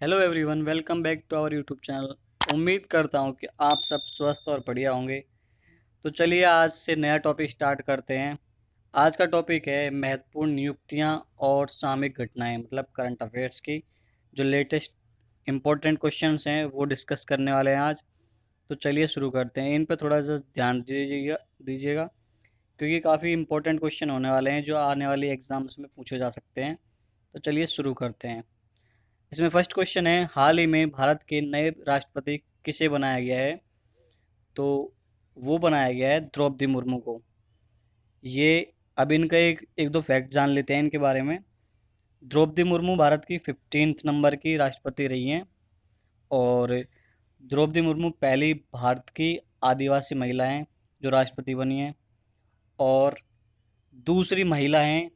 Hello everyone, welcome back to our YouTube channel. उम्मीद करता हूँ कि आप सब स्वस्थ और बढ़िया होंगे। तो चलिए आज से नया टॉपिक स्टार्ट करते हैं। आज का टॉपिक है महत्वपूर्ण नियुक्तियाँ और सामयिक घटनाएं, मतलब करंट अफेयर्स की जो लेटेस्ट इम्पोर्टेंट क्वेश्चंस हैं वो डिस्कस करने वाले हैं आज। तो चलिए शुरू करते हैं। इन पर थोड़ा सा ध्यान दीजिएगा क्योंकि काफ़ी इम्पोर्टेंट क्वेश्चन होने वाले हैं जो आने वाली एग्जाम्स में पूछे जा सकते हैं। तो चलिए शुरू करते हैं। इसमें फर्स्ट क्वेश्चन है, हाल ही में भारत के नए राष्ट्रपति किसे बनाया गया है? तो वो बनाया गया है द्रौपदी मुर्मू को। ये अब इनका एक दो फैक्ट जान लेते हैं इनके बारे में। द्रौपदी मुर्मू भारत की 15th नंबर की राष्ट्रपति रही हैं और द्रौपदी मुर्मू पहली भारत की आदिवासी महिला हैं जो राष्ट्रपति बनी हैं। और दूसरी महिला हैं,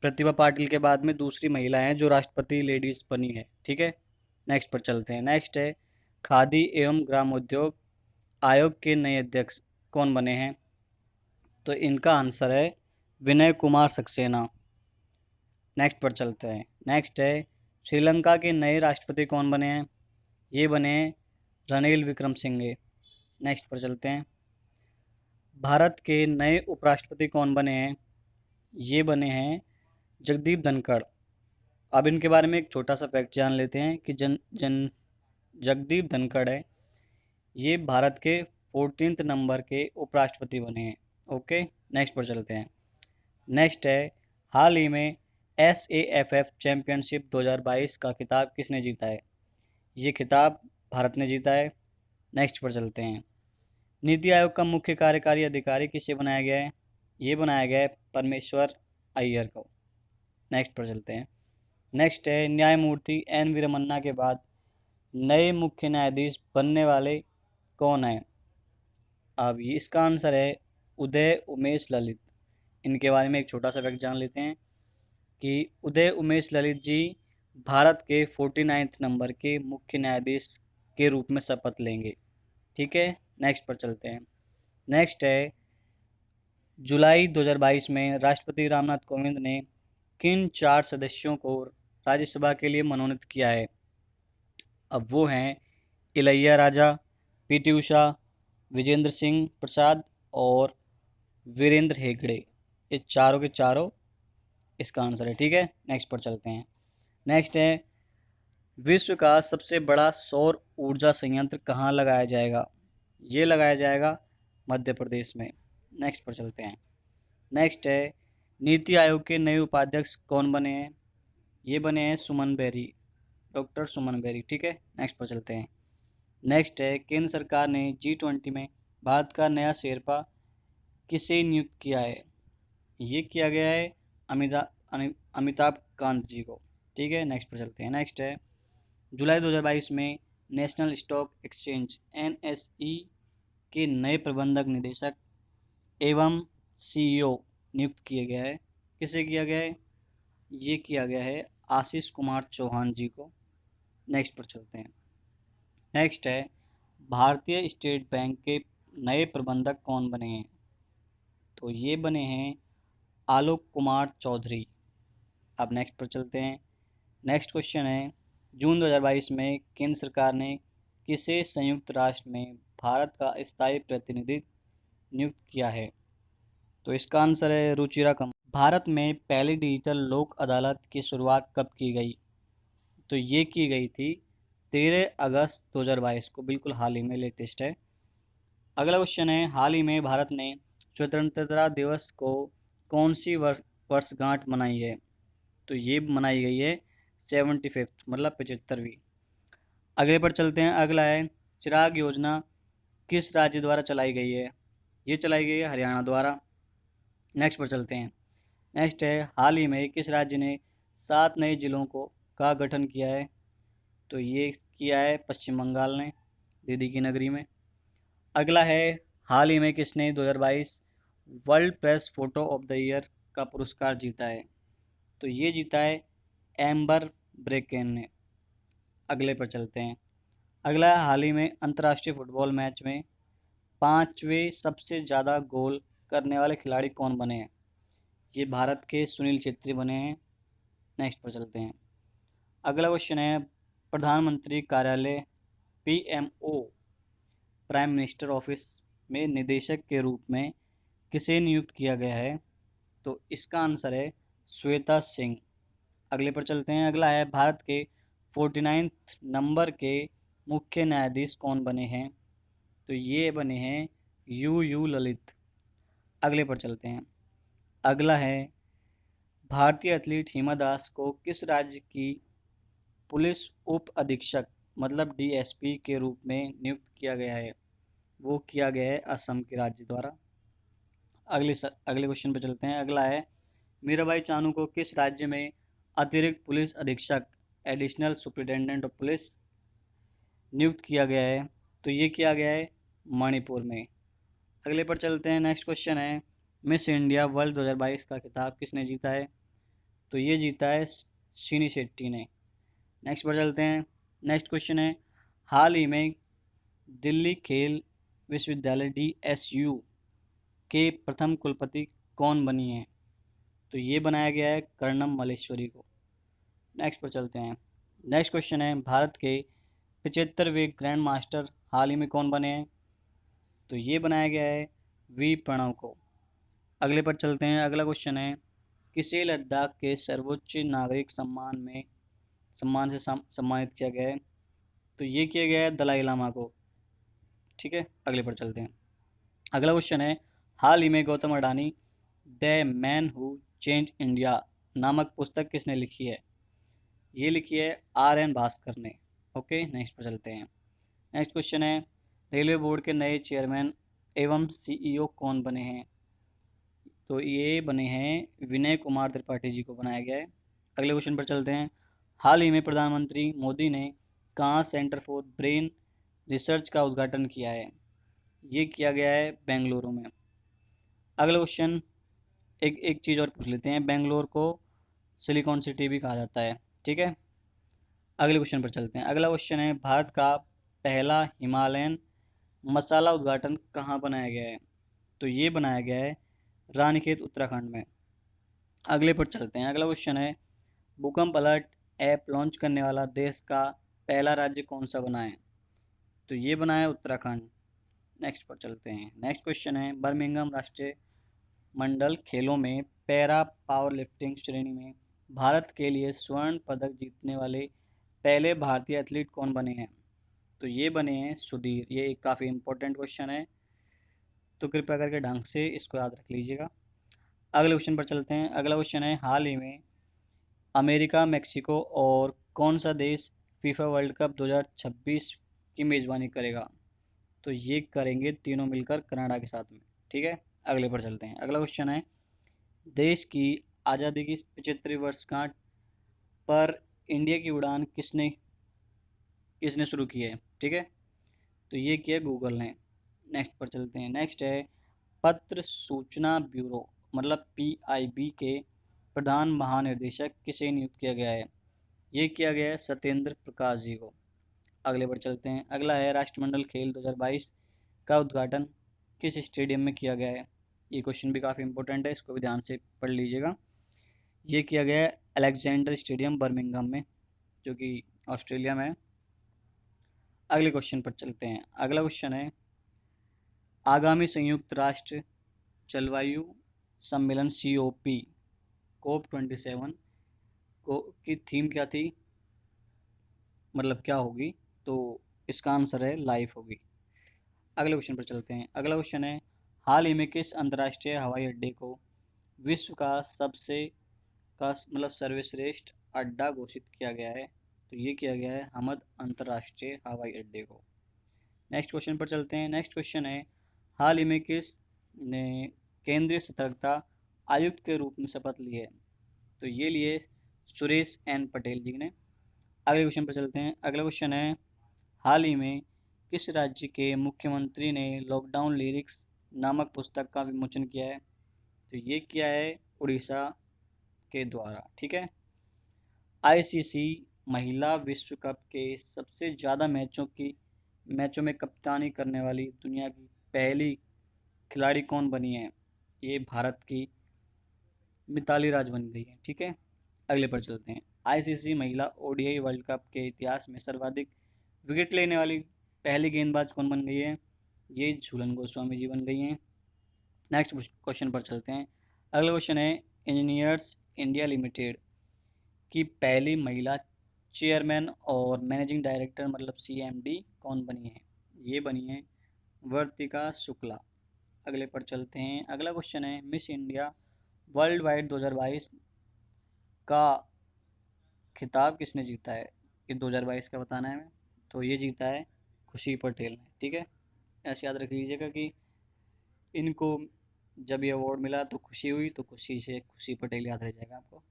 प्रतिभा पाटिल के बाद में दूसरी महिला हैं जो राष्ट्रपति लेडीज बनी है। ठीक है, नेक्स्ट पर चलते हैं। नेक्स्ट है, खादी एवं ग्रामोद्योग आयोग के नए अध्यक्ष कौन बने हैं? तो इनका आंसर है विनय कुमार सक्सेना। नेक्स्ट पर चलते हैं। नेक्स्ट है, श्रीलंका के नए राष्ट्रपति कौन बने हैं? ये बने हैं रनिल विक्रमसिंघे। नेक्स्ट पर चलते हैं। भारत के नए उपराष्ट्रपति कौन बने हैं? ये बने हैं जगदीप धनखड़। अब इनके बारे में एक छोटा सा फैक्ट जान लेते हैं कि जन जन जगदीप धनखड़ है, ये भारत के 14th नंबर के उपराष्ट्रपति बने हैं। ओके, नेक्स्ट पर चलते हैं। नेक्स्ट है, हाल ही में SAFF चैंपियनशिप 2022 का खिताब किसने जीता है? ये खिताब भारत ने जीता है। नेक्स्ट पर चलते हैं। नीति आयोग का मुख्य कार्यकारी अधिकारी किसे बनाया गया है? ये बनाया गया है परमेश्वर अय्यर को। नेक्स्ट पर चलते हैं। नेक्स्ट है, न्यायमूर्ति N वीरमन्ना के बाद नए मुख्य न्यायाधीश बनने वाले कौन हैं? अब ये इसका आंसर है उदय उमेश ललित। इनके बारे में एक छोटा सा फैक्ट जान लेते हैं कि उदय उमेश ललित जी भारत के 49th नंबर के मुख्य न्यायाधीश के रूप में शपथ लेंगे। ठीक है, नेक्स्ट पर चलते हैं। नेक्स्ट है, जुलाई 2022 में राष्ट्रपति रामनाथ कोविंद ने किन 4 सदस्यों को राज्यसभा के लिए मनोनीत किया है? अब वो हैं इलैया राजा, पीटी उषा, विजेंद्र सिंह प्रसाद और वीरेंद्र हेगड़े। ये चारों के चारों इसका आंसर है। ठीक है, नेक्स्ट पर चलते हैं। नेक्स्ट है, विश्व का सबसे बड़ा सौर ऊर्जा संयंत्र कहाँ लगाया जाएगा? ये लगाया जाएगा मध्य प्रदेश में। नेक्स्ट पर चलते हैं। नेक्स्ट है, नीति आयोग के नए उपाध्यक्ष कौन बने हैं? ये बने हैं सुमन बेरी, डॉक्टर सुमन बेरी। ठीक है, नेक्स्ट पर चलते हैं। नेक्स्ट है, केंद्र सरकार ने G20 में भारत का नया शेरपा किसे नियुक्त किया है? ये किया गया है अमिताभ कांत जी को। ठीक है, नेक्स्ट पर चलते हैं। नेक्स्ट है, जुलाई 2022 में नेशनल स्टॉक एक्सचेंज NSE के नए प्रबंधक निदेशक एवं CEO नियुक्त किया गया है। किसे किया गया है? ये किया गया है आशीष कुमार चौहान जी को। नेक्स्ट पर चलते हैं। नेक्स्ट है, भारतीय स्टेट बैंक के नए प्रबंधक कौन बने हैं? तो ये बने हैं आलोक कुमार चौधरी। अब नेक्स्ट पर चलते हैं। नेक्स्ट क्वेश्चन है, जून 2022 में केंद्र सरकार ने किसे संयुक्त राष्ट्र में भारत का स्थायी प्रतिनिधि नियुक्त किया है? तो इसका आंसर है रुचिरा कम। भारत में पहली डिजिटल लोक अदालत की शुरुआत कब की गई? तो ये की गई थी 13 अगस्त 2022 को, बिल्कुल हाल ही में लेटेस्ट है। अगला क्वेश्चन है, हाल ही में भारत ने स्वतंत्रता दिवस को कौन सी वर्षगांठ मनाई है? तो ये मनाई गई है 75th, मतलब 75वीं। अगले पर चलते हैं। अगला है, चिराग योजना किस राज्य द्वारा चलाई गई है? ये चलाई गई है हरियाणा द्वारा। नेक्स्ट पर चलते हैं। नेक्स्ट है, हाल ही में किस राज्य ने 7 नए जिलों को का गठन किया है? तो ये किया है पश्चिम बंगाल ने, दीदी की नगरी में। अगला है, हाल ही में किसने 2022 world press photo of the year का पुरस्कार जीता है? तो ये जीता है एम्बर ब्रेकेन ने। अगले पर चलते हैं। अगला है, हाल ही में अंतर्राष्ट्रीय फुटबॉल मैच में 5वें सबसे ज़्यादा गोल करने वाले खिलाड़ी कौन बने हैं? ये भारत के सुनील छेत्री बने हैं। नेक्स्ट पर चलते हैं। अगला क्वेश्चन है, प्रधानमंत्री कार्यालय पीएमओ प्राइम मिनिस्टर ऑफिस में निदेशक के रूप में किसे नियुक्त किया गया है? तो इसका आंसर है श्वेता सिंह। अगले पर चलते हैं। अगला है भारत के 49th नंबर के मुख्य न्यायाधीश कौन बने हैं? तो ये बने हैं यू ललित। अगले पर चलते हैं। अगला है भारतीय एथलीट हिमा दास को किस राज्य की पुलिस उप अधीक्षक मतलब डीएसपी के रूप में नियुक्त किया गया है? वो किया गया है असम के राज्य द्वारा। अगले क्वेश्चन पर चलते हैं। अगला है मीराबाई चानू को किस राज्य में अतिरिक्त पुलिस अधीक्षक एडिशनल सुपरिटेंडेंट ऑफ पुलिस नियुक्त किया गया है? तो ये किया गया है मणिपुर में। अगले पर चलते हैं। नेक्स्ट क्वेश्चन है मिस इंडिया वर्ल्ड 2022 का खिताब किसने जीता है? तो ये जीता है शिनी शेट्टी ने। नेक्स्ट पर चलते हैं। नेक्स्ट क्वेश्चन है हाल ही में दिल्ली खेल विश्वविद्यालय डीएसयू के प्रथम कुलपति कौन बनी है? तो ये बनाया गया है कर्णम मल्लेश्वरी को। नेक्स्ट पर चलते हैं। नेक्स्ट क्वेश्चन है भारत के 75वें ग्रैंड मास्टर हाल ही में कौन बने हैं? तो ये बनाया गया है वी प्रणव को। अगले पर चलते हैं। अगला क्वेश्चन है किसे लद्दाख के सर्वोच्च नागरिक सम्मान से सम्मानित किया गया है? तो ये किया गया है दलाई लामा को। ठीक है, अगले पर चलते हैं। अगला क्वेश्चन है हाल ही में Gautam Adani the man who change India नामक पुस्तक किसने लिखी है? ये लिखी है RN भास्कर ने। ओके, नेक्स्ट पर चलते हैं। नेक्स्ट क्वेश्चन है रेलवे बोर्ड के नए चेयरमैन एवं सीईओ कौन बने हैं? तो ये बने हैं विनय कुमार त्रिपाठी जी को बनाया गया है। अगले क्वेश्चन पर चलते हैं। हाल ही में प्रधानमंत्री मोदी ने कहाँ सेंटर फॉर ब्रेन रिसर्च का उद्घाटन किया है? ये किया गया है बेंगलुरु में। अगला क्वेश्चन एक एक चीज़ और पूछ लेते हैं। बेंगलोर को सिलिकॉन सिटी भी कहा जाता है। ठीक है, अगले क्वेश्चन पर चलते हैं। अगला क्वेश्चन है भारत का पहला हिमालयन मसाला उद्घाटन कहाँ बनाया गया है? तो ये बनाया गया है रानीखेत उत्तराखंड में। अगले पर चलते हैं। अगला क्वेश्चन है भूकंप अलर्ट ऐप लॉन्च करने वाला देश का पहला राज्य कौन सा बना है? तो ये बना है उत्तराखंड। नेक्स्ट पर चलते हैं। नेक्स्ट क्वेश्चन है बर्मिंघम राष्ट्रीय मंडल खेलों में पैरा पावर लिफ्टिंग श्रेणी में भारत के लिए स्वर्ण पदक जीतने वाले पहले भारतीय एथलीट कौन बने हैं? तो ये बने हैं सुधीर। ये एक काफ़ी इंपॉर्टेंट क्वेश्चन है, तो कृपया करके ढंग से इसको याद रख लीजिएगा। अगले क्वेश्चन पर चलते हैं। अगला क्वेश्चन है हाल ही में अमेरिका, मेक्सिको और कौन सा देश फीफा वर्ल्ड कप 2026 की मेज़बानी करेगा? तो ये करेंगे तीनों मिलकर कनाडा के साथ में। ठीक है, अगले पर चलते हैं। अगला क्वेश्चन है देश की आज़ादी की 75वीं वर्षगांठ पर इंडिया की उड़ान किसने किसने शुरू की है? ठीक है, तो ये किया गूगल ने। नेक्स्ट पर चलते हैं। नेक्स्ट है पत्र सूचना ब्यूरो मतलब PIB के प्रधान महानिदेशक किसे नियुक्त किया गया है? ये किया गया है सत्येंद्र प्रकाश जी को। अगले पर चलते हैं। अगला है राष्ट्रमंडल खेल 2022 का उद्घाटन किस स्टेडियम में किया गया है? ये क्वेश्चन भी काफ़ी इंपॉर्टेंट है, इसको भी ध्यान से पढ़ लीजिएगा। ये किया गया है अलेक्जेंडर स्टेडियम बर्मिंघम में, जो कि ऑस्ट्रेलिया में है। अगले क्वेश्चन पर चलते हैं। अगला क्वेश्चन है आगामी संयुक्त राष्ट्र जलवायु सम्मेलन COP27 को की थीम क्या थी, मतलब क्या होगी? तो इसका आंसर है लाइफ होगी। अगले क्वेश्चन पर चलते हैं। अगला क्वेश्चन है हाल ही में किस अंतर्राष्ट्रीय हवाई अड्डे को विश्व का सबसे का मतलब सर्वश्रेष्ठ अड्डा घोषित किया गया है? तो ये किया गया है हमद अंतर्राष्ट्रीय हवाई अड्डे को। नेक्स्ट क्वेश्चन पर चलते हैं। नेक्स्ट क्वेश्चन है हाल ही में किस ने केंद्रीय सतर्कता आयुक्त के रूप में शपथ ली है? तो ये लिए सुरेश N पटेल जी ने। अगले क्वेश्चन पर चलते हैं। अगला क्वेश्चन है हाल ही में किस राज्य के मुख्यमंत्री ने लॉकडाउन लिरिक्स नामक पुस्तक का विमोचन किया है? तो ये किया है उड़ीसा के द्वारा। ठीक है, ICC महिला विश्व कप के सबसे ज़्यादा मैचों में कप्तानी करने वाली दुनिया की पहली खिलाड़ी कौन बनी है? ये भारत की मिताली राज बन गई है। ठीक है, अगले पर चलते हैं। आईसीसी महिला ओडीआई वर्ल्ड कप के इतिहास में सर्वाधिक विकेट लेने वाली पहली गेंदबाज कौन बन गई है? ये झूलन गोस्वामी जी बन गई हैं। नेक्स्ट क्वेश्चन पर चलते हैं। अगला क्वेश्चन है, इंजीनियर्स इंडिया लिमिटेड की पहली महिला चेयरमैन और मैनेजिंग डायरेक्टर मतलब सीएमडी कौन बनी है? ये बनी है वर्तिका शुक्ला। अगले पर चलते हैं। अगला क्वेश्चन है, मिस इंडिया वर्ल्ड वाइड 2022 का खिताब किसने जीता है? ये 2022 का बताना है हमें। तो ये जीता है खुशी पटेल ने। ठीक है, ऐसे याद रख लीजिएगा कि इनको जब ये अवार्ड मिला तो खुशी हुई, तो खुशी से खुशी पटेल याद रह जाएगा आपको।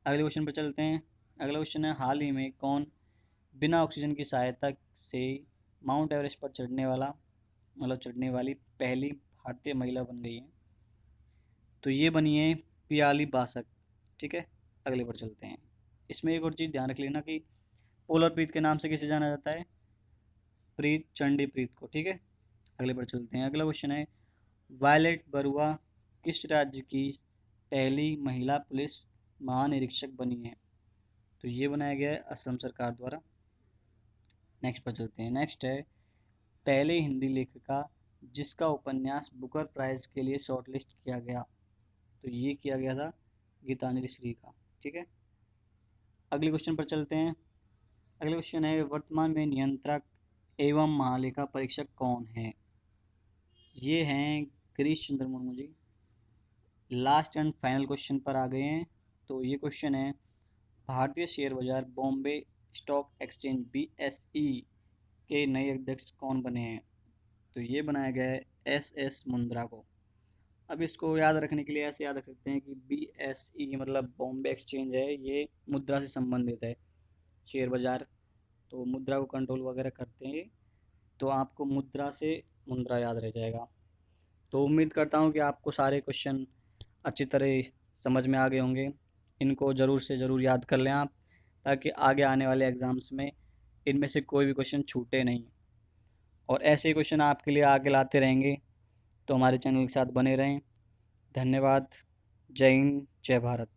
अगले क्वेश्चन पर चलते हैं। अगला क्वेश्चन है, हाल ही में कौन बिना ऑक्सीजन की सहायता से माउंट एवरेस्ट पर चढ़ने वाली पहली भारतीय महिला बन गई है? तो ये बनी है पियाली बासक। ठीक है, अगले पर चलते हैं। इसमें एक और चीज़ ध्यान रख लेना कि पोलर प्रीत के नाम से किसे जाना जाता है? प्रीत चंडी प्रीत को। ठीक है, अगले पर चलते हैं। अगला क्वेश्चन है, वायलेट बरुआ किस राज्य की पहली महिला पुलिस महानिरीक्षक बनी है? तो ये बनाया गया है असम सरकार द्वारा। नेक्स्ट पर चलते हैं। नेक्स्ट है, पहले हिंदी लेखिका जिसका उपन्यास बुकर प्राइज के लिए शॉर्टलिस्ट किया गया? तो ये किया गया था गीतांजलि श्री का। ठीक है, अगले क्वेश्चन पर चलते हैं। अगले क्वेश्चन है, वर्तमान में नियंत्रक एवं महालेखा परीक्षक कौन है? ये हैं Girish Chandra Murmu ji. Last and final question पर आ गए हैं। तो ये क्वेश्चन है, भारतीय शेयर बाजार बॉम्बे स्टॉक एक्सचेंज बीएसई के नए अध्यक्ष कौन बने हैं? तो ये बनाया गया है एस मुंद्रा को। अब इसको याद रखने के लिए ऐसे याद रख सकते हैं कि बीएसई मतलब बॉम्बे एक्सचेंज है, ये मुद्रा से संबंधित है, शेयर बाजार, तो मुद्रा को कंट्रोल वगैरह करते हैं। तो आपको मुद्रा से मुंद्रा याद रह जाएगा। तो उम्मीद करता हूँ कि आपको सारे क्वेश्चन अच्छी तरह समझ में आ गए होंगे। इनको ज़रूर से ज़रूर याद कर लें आप, ताकि आगे आने वाले एग्ज़ाम्स में इनमें से कोई भी क्वेश्चन छूटे नहीं। और ऐसे ही क्वेश्चन आपके लिए आगे लाते रहेंगे, तो हमारे चैनल के साथ बने रहें। धन्यवाद। जय हिंद, जय भारत।